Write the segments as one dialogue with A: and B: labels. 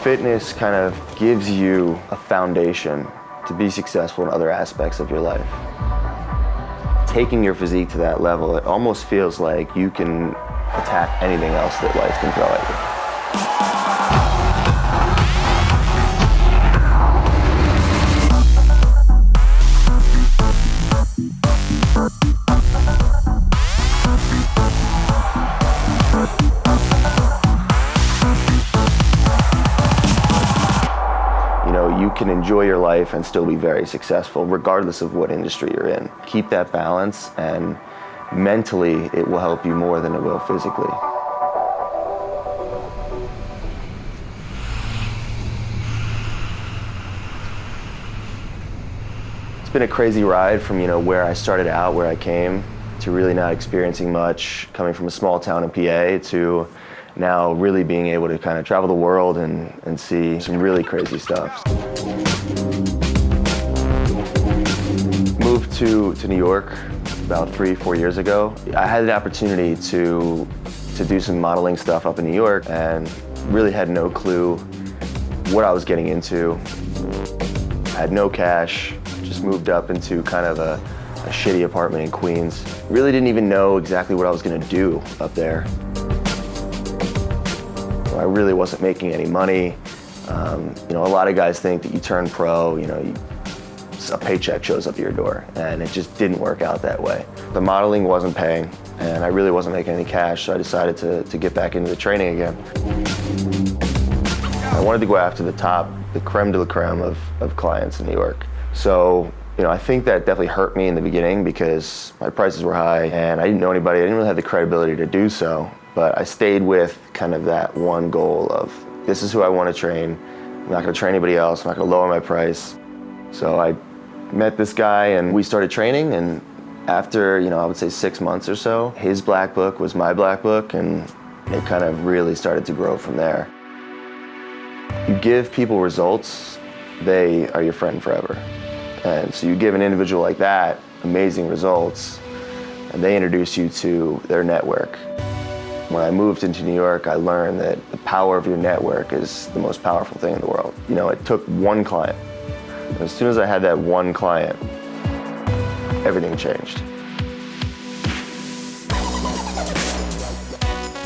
A: Fitness kind of gives you a foundation to be successful in other aspects of your life. Taking your physique to that level, it almost feels like you can attack anything else that life can throw at you. You can enjoy your life and still be very successful, regardless of what industry you're in. Keep that balance, and mentally, it will help you more than it will physically. It's been a crazy ride from, where I started out, where I came, to really not experiencing much, coming from a small town in PA, to now really being able to kind of travel the world and see some really crazy stuff. Moved to New York about 3-4 years ago. I had the opportunity to do some modeling stuff up in New York and really had no clue what I was getting into. I had no cash, just moved up into kind of a shitty apartment in Queens. Really didn't even know exactly what I was gonna do up there. I really wasn't making any money. A lot of guys think that you turn pro, a paycheck shows up at your door, and it just didn't work out that way. The modeling wasn't paying, and I really wasn't making any cash, so I decided to get back into the training again. I wanted to go after the top, the creme de la creme of clients in New York. So, I think that definitely hurt me in the beginning because my prices were high, and I didn't know anybody. I didn't really have the credibility to do so. But I stayed with kind of that one goal of, this is who I want to train. I'm not going to train anybody else. I'm not going to lower my price. So I met this guy and we started training, and after, I would say 6 months or so, his black book was my black book, and it kind of really started to grow from there. You give people results, they are your friend forever. And so you give an individual like that amazing results, and they introduce you to their network. When I moved into New York, I learned that the power of your network is the most powerful thing in the world. It took one client. And as soon as I had that one client, everything changed.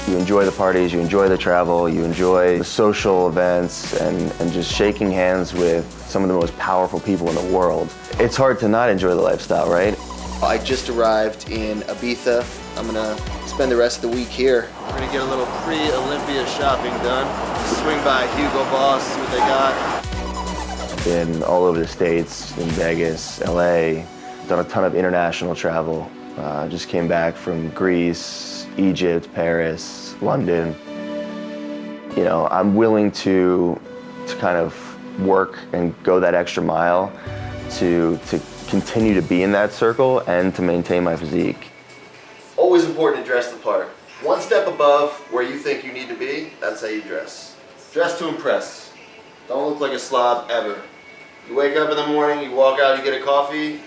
A: You enjoy the parties, you enjoy the travel, you enjoy the social events, and just shaking hands with some of the most powerful people in the world. It's hard to not enjoy the lifestyle, right?
B: I just arrived in Ibiza. I'm gonna spend the rest of the week here. We're gonna get a little pre-Olympia shopping done. Swing by Hugo Boss, see what they got.
A: Been all over the States, in Vegas, LA, done a ton of international travel. Just came back from Greece, Egypt, Paris, London. I'm willing to kind of work and go that extra mile to continue to be in that circle and to maintain my physique.
B: Always important to dress the part. One step above where you think you need to be, that's how you dress. Dress to impress. Don't look like a slob ever. You wake up in the morning, you walk out, you get a coffee,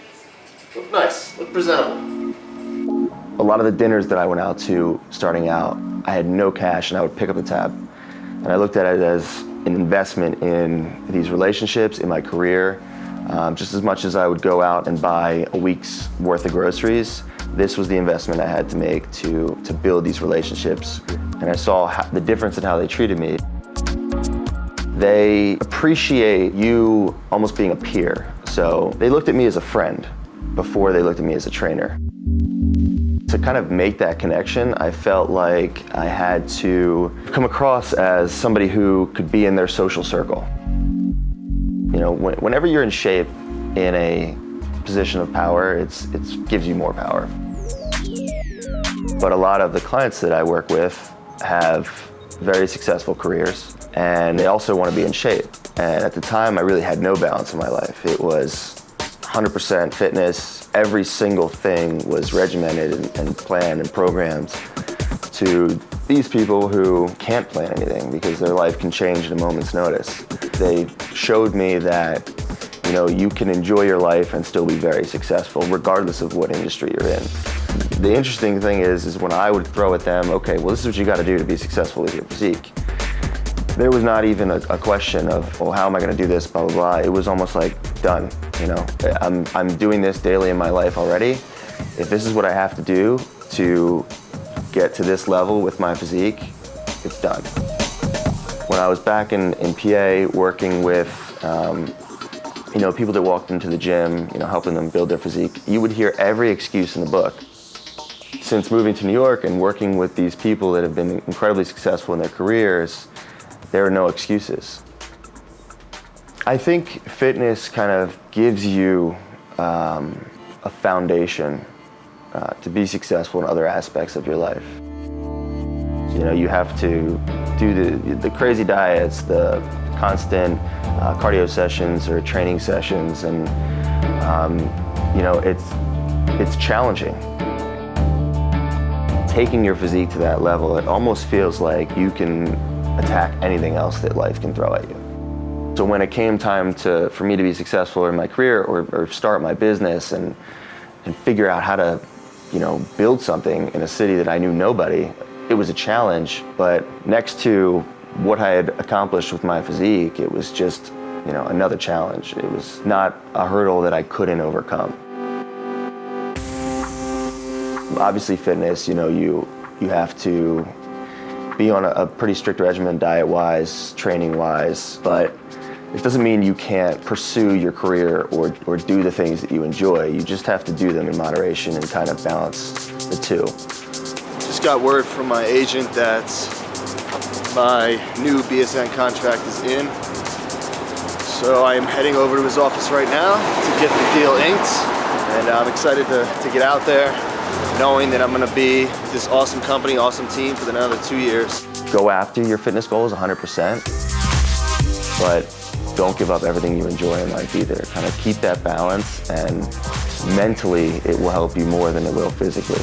B: look nice, look presentable.
A: A lot of the dinners that I went out to starting out, I had no cash and I would pick up the tab. And I looked at it as an investment in these relationships, in my career. Just as much as I would go out and buy a week's worth of groceries, this was the investment I had to make to build these relationships. And I saw the difference in how they treated me. They appreciate you almost being a peer. So they looked at me as a friend before they looked at me as a trainer. To kind of make that connection, I felt like I had to come across as somebody who could be in their social circle. Whenever you're in shape in a position of power, it gives you more power. But a lot of the clients that I work with have very successful careers, and they also want to be in shape. And at the time, I really had no balance in my life. It was 100% fitness. Every single thing was regimented and planned and programmed to these people who can't plan anything because their life can change at a moment's notice. They showed me that, you can enjoy your life and still be very successful regardless of what industry you're in. The interesting thing is when I would throw at them, okay, well, this is what you got to do to be successful with your physique. There was not even a question of, well, how am I going to do this, blah, blah, blah. It was almost like done, you know. I'm doing this daily in my life already. If this is what I have to do to get to this level with my physique, it's done. When I was back in PA working with, you know, people that walked into the gym, you know, helping them build their physique, you would hear every excuse in the book. Since moving to New York and working with these people that have been incredibly successful in their careers, there are no excuses. I think fitness kind of gives you a foundation to be successful in other aspects of your life. You know, you have to do the crazy diets, the constant cardio sessions or training sessions, and you know, it's challenging. Taking your physique to that level, it almost feels like you can attack anything else that life can throw at you. So when it came time for me to be successful in my career or start my business and figure out how to, you know, build something in a city that I knew nobody, it was a challenge. But next to what I had accomplished with my physique, it was just, you know, another challenge. It was not a hurdle that I couldn't overcome. Obviously fitness, you know, you have to be on a pretty strict regimen diet-wise, training-wise, but it doesn't mean you can't pursue your career or do the things that you enjoy. You just have to do them in moderation and kind of balance the two. Just got word from my agent that my new BSN contract is in. So I am heading over to his office right now to get the deal inked. And I'm excited to get out there, knowing that I'm gonna be with this awesome company, awesome team for another 2 years. Go after your fitness goals 100%, but don't give up everything you enjoy in life either. Kind of keep that balance, and mentally it will help you more than it will physically.